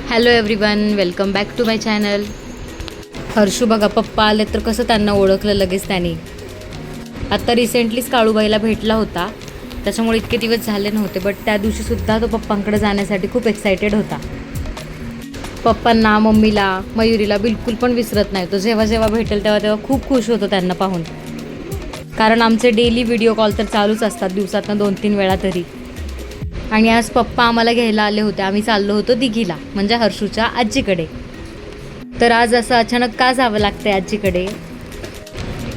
Hello everyone, welcome back to my channel. Harshu बघा, पप्पा आले तर कसं त्यांना ओळखलं लगेच त्यांनी. आत्ता रिसेंटलीच काळूबाईला भेटला होता, त्याच्यामुळे इतके दिवस झाले नव्हते. बट त्या दिवशीसुद्धा तो पप्पांकडे जाण्यासाठी खूप एक्सायटेड होता. पप्पांना, मम्मीला, मयुरीला बिलकुल पण विसरत नाही तो. जेव्हा जेव्हा भेटेल तेव्हा तेव्हा खूप खुश होतो त्यांना पाहून. कारण आमचे डेली व्हिडिओ कॉल तर चालूच असतात, दिवसातनं 2-3 वेळा तरी. आणि आज पप्पा आम्हाला घ्यायला आले होते. आम्ही चाललो होतो दिघीला, म्हणजे हर्षूच्या आजीकडे. तर आज असं अचानक का जावं लागतंय आजीकडे?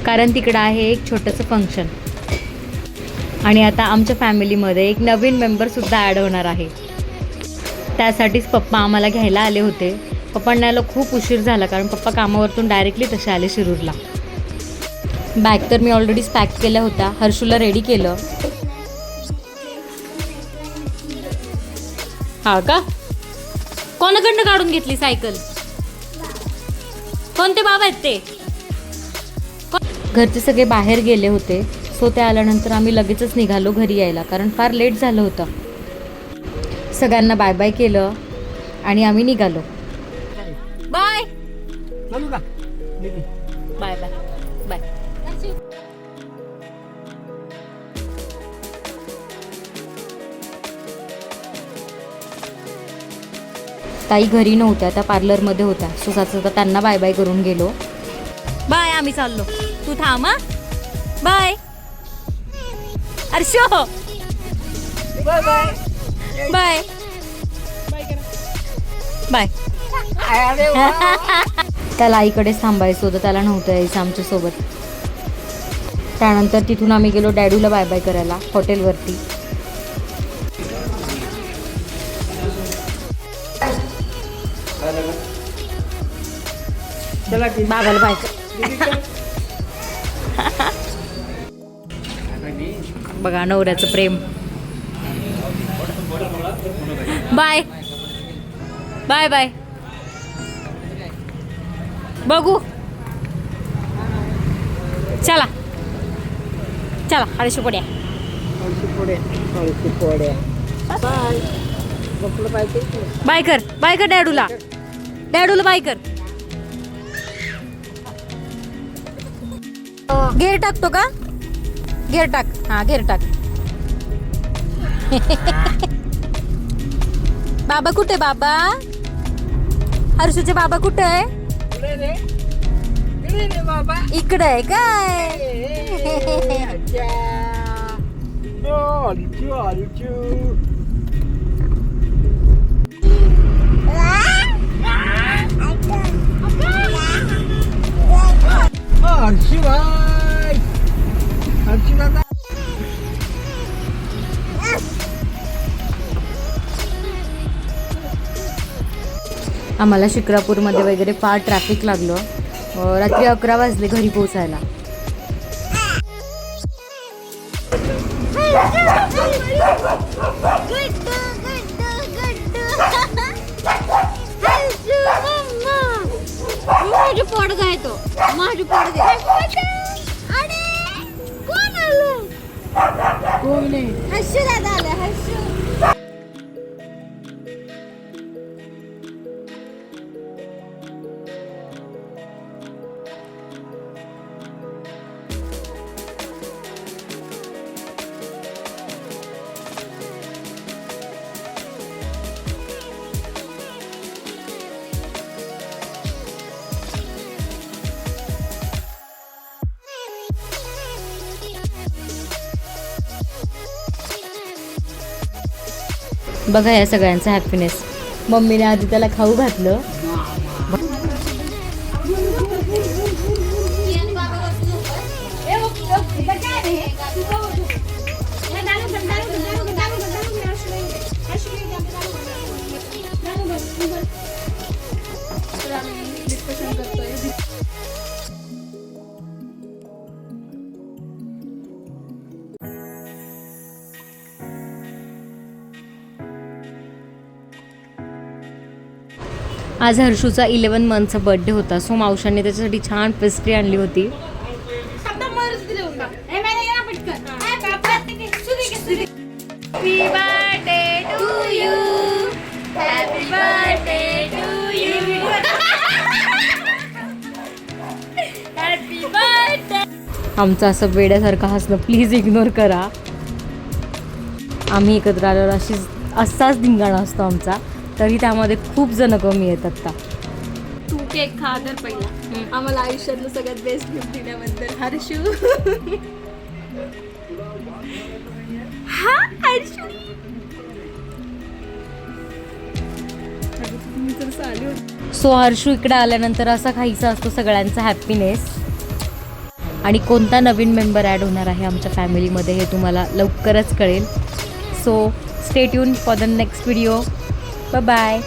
कारण तिकडं आहे एक छोटंसं फंक्शन. आणि आता आमच्या फॅमिलीमध्ये एक नवीन मेंबरसुद्धा ॲड होणार आहे. त्यासाठीच पप्पा आम्हाला घ्यायला आले होते. पप्पांना यायला खूप उशीर झाला, कारण पप्पा कामावरतून डायरेक्टली तसे आले शिरूरला. बॅग तर मी ऑलरेडीच पॅक केल्या होत्या. हर्षूला रेडी केलं. हा का? कोणाकडनं काढून घेतली सायकल? कोणते बाबा आहेत ते? घरचे सगळे बाहेर गेले होते, सो ते आल्यानंतर आम्ही लगेचच निघालो घरी यायला, कारण फार लेट झालं होतं. सगळ्यांना बाय बाय केलं आणि आम्ही निघालो. Bye bye bye bye. ताई घरी नव्हत्या, त्या पार्लरमध्ये होत्या. सो साचा त्यांना बाय बाय करून गेलो. बाय, आम्ही चाललो. तू थांब. Bye Arsho. Bye bye bye bye. त्याला आईकडेच थांबायचं होतं, त्याला नव्हतं यायचं आमच्यासोबत. त्यानंतर तिथून आम्ही गेलो डॅडूला बाय बाय करायला हॉटेलवरती. बाबाला बाय. बघा नवऱ्याचं प्रेम. Bye bye bye. बघू. चला चला, हळशी पोड्या. बाय कर, बाय कर डॅडूला. डॅडूला बाय कर. गेअर टाकतो का? गेअर टाक. हा, गेअर टाक. बाबा कुठे? बाबा, हर्षूचे बाबा कुठे आहे? इकडे आहे काय? आम्हाला शिक्रापूरमध्ये वगैरे फार ट्रॅफिक लागलं. रात्री 11 वाजले घरी पोहोचायला. माझी पोडगा आहे तो. माझी पोडगा. कोण आलं? कोण आहे? हर्षू दादा आलं. हर्षू. बघा या सगळ्यांचा हॅपीनेस. मम्मीने आधी त्याला खाऊ घातलं. आज हर्षूचा 11 मंथचा बर्थडे होता, सो मावशांनी त्याच्यासाठी छान पेस्ट्री आणली होती. आमचं असं वेड्यासारखं हसणं प्लीज इग्नोर करा. आम्ही एकत्र आल्यावर असाच धिंगाणा असतो आमचा, तरी त्यामध्ये खूप जण कमी येतात. आता तू केक खा तर पहिला. आम्हाला आयुष्यातलं सगळ्यात बेस्ट गिफ्ट दिल्याबद्दल हर्षू. हा हर्षू सो हर्षू इकडे आल्यानंतर असा खायचा असतो सगळ्यांचा हॅपीनेस. आणि कोणता नवीन मेंबर ॲड होणार आहे आमच्या फॅमिलीमध्ये हे तुम्हाला लवकरच कळेल. So stay tune for the next video. Bye bye.